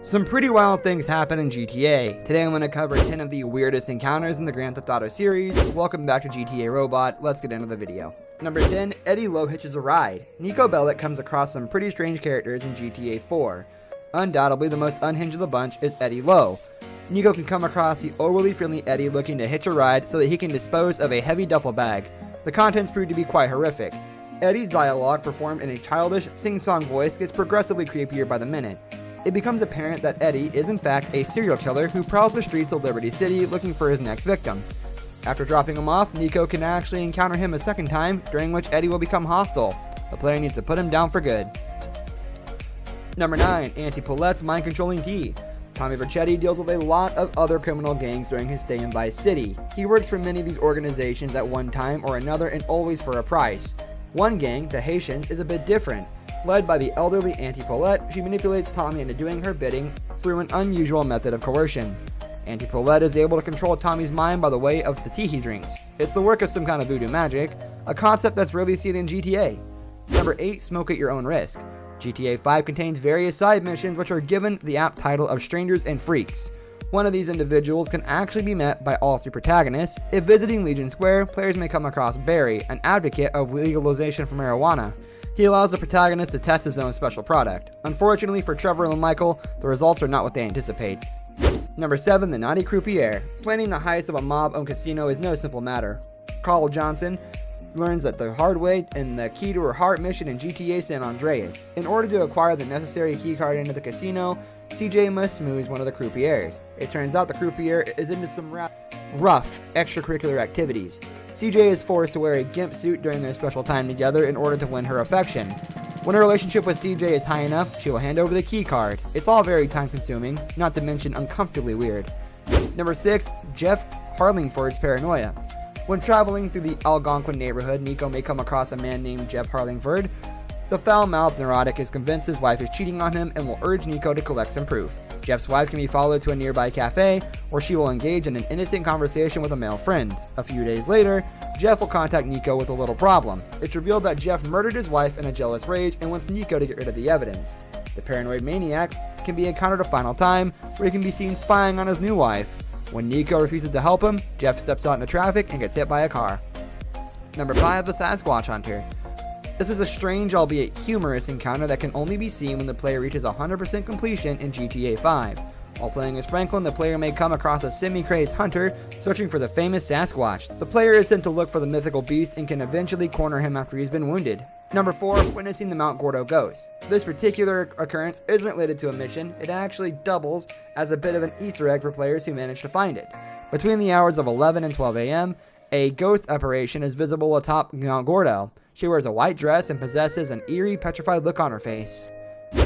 Some pretty wild things happen in GTA. Today I'm going to cover 10 of the weirdest encounters in the Grand Theft Auto series. Welcome back to GTA Robot, let's get into the video. Number 10, Eddie Lowe hitches a ride. Niko Bellic comes across some pretty strange characters in GTA 4. Undoubtedly the most unhinged of the bunch is Eddie Lowe. Niko can come across the overly friendly Eddie looking to hitch a ride so that he can dispose of a heavy duffel bag. The contents prove to be quite horrific. Eddie's dialogue, performed in a childish, sing-song voice, gets progressively creepier by the minute. It becomes apparent that Eddie is in fact a serial killer who prowls the streets of Liberty City looking for his next victim. After dropping him off, Niko can actually encounter him a second time, during which Eddie will become hostile. The player needs to put him down for good. Number 9, Auntie Paulette's mind-controlling key. Tommy Vercetti deals with a lot of other criminal gangs during his stay in Vice City. He works for many of these organizations at one time or another and always for a price. One gang, the Haitians, is a bit different. Led by the elderly Auntie Paulette, she manipulates Tommy into doing her bidding through an unusual method of coercion. Auntie Paulette is able to control Tommy's mind by the way of the tea he drinks. It's the work of some kind of voodoo magic, a concept that's rarely seen in GTA. Number 8, Smoke at Your Own Risk. GTA 5 contains various side missions which are given the apt title of Strangers and Freaks. One of these individuals can actually be met by all three protagonists. If visiting Legion Square, players may come across Barry, an advocate of legalization for marijuana. He allows the protagonist to test his own special product. Unfortunately for Trevor and Michael, the results are not what they anticipate. Number 7, the Naughty Croupier. Planning the heist of a mob-owned casino is no simple matter. Carl Johnson learns that the hard way and the key to her heart mission in GTA San Andreas. In order to acquire the necessary keycard into the casino, CJ must smooze one of the croupiers. It turns out the croupier is into some rough extracurricular activities. CJ is forced to wear a gimp suit during their special time together in order to win her affection. When her relationship with CJ is high enough, she will hand over the key card. It's all very time consuming, not to mention uncomfortably weird. Number 6, Jeff Harlingford's paranoia. When traveling through the Algonquin neighborhood, Niko may come across a man named Jeff Harlingford. The foul-mouthed neurotic is convinced his wife is cheating on him and will urge Niko to collect some proof. Jeff's wife can be followed to a nearby cafe, where she will engage in an innocent conversation with a male friend. A few days later, Jeff will contact Niko with a little problem. It's revealed that Jeff murdered his wife in a jealous rage and wants Niko to get rid of the evidence. The paranoid maniac can be encountered a final time, where he can be seen spying on his new wife. When Niko refuses to help him, Jeff steps out into traffic and gets hit by a car. Number 5, the Sasquatch Hunter. This is a strange, albeit humorous, encounter that can only be seen when the player reaches 100% completion in GTA 5. While playing as Franklin, the player may come across a semi-crazed hunter searching for the famous Sasquatch. The player is sent to look for the mythical beast and can eventually corner him after he's been wounded. Number 4, witnessing the Mount Gordo ghost. This particular occurrence isn't related to a mission, it actually doubles as a bit of an Easter egg for players who manage to find it. Between the hours of 11 and 12 a.m., a ghost apparition is visible atop Mount Gordo. She wears a white dress and possesses an eerie, petrified look on her face.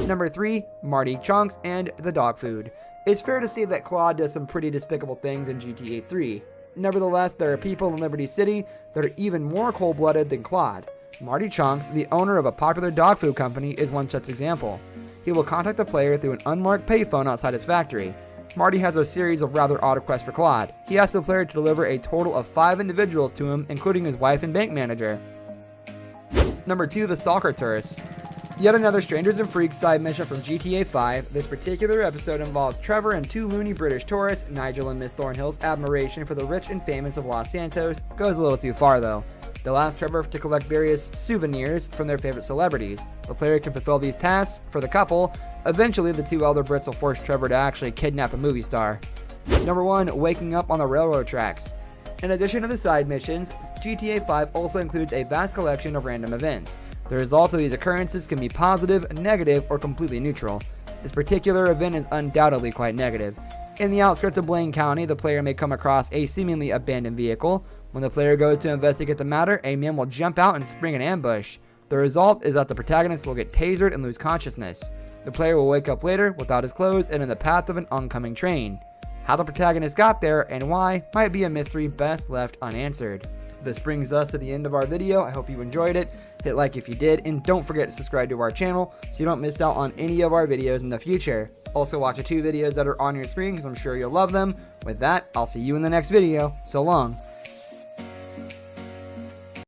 Number 3, Marty Chunks and the dog food. It's fair to say that Claude does some pretty despicable things in GTA 3. Nevertheless, there are people in Liberty City that are even more cold-blooded than Claude. Marty Chunks, the owner of a popular dog food company, is one such example. He will contact the player through an unmarked payphone outside his factory. Marty has a series of rather odd requests for Claude. He asks the player to deliver a total of 5 individuals to him, including his wife and bank manager. Number 2, the Stalker Tourists. Yet another Strangers and Freaks side mission from GTA 5. This particular episode involves Trevor and 2 loony British tourists. Nigel and Miss Thornhill's admiration for the rich and famous of Los Santos goes a little too far though. They'll ask Trevor to collect various souvenirs from their favorite celebrities. The player can fulfill these tasks for the couple. Eventually, the 2 elder Brits will force Trevor to actually kidnap a movie star. Number 1, waking up on the railroad tracks. In addition to the side missions, GTA 5 also includes a vast collection of random events. The results of these occurrences can be positive, negative, or completely neutral. This particular event is undoubtedly quite negative. In the outskirts of Blaine County, the player may come across a seemingly abandoned vehicle. When the player goes to investigate the matter, a man will jump out and spring an ambush. The result is that the protagonist will get tasered and lose consciousness. The player will wake up later without his clothes and in the path of an oncoming train. How the protagonist got there and why might be a mystery best left unanswered. This brings us to the end of our video. I hope you enjoyed it. Hit like if you did, and don't forget to subscribe to our channel so you don't miss out on any of our videos in the future. Also watch the 2 videos that are on your screen because I'm sure you'll love them. With that, I'll see you in the next video. So long.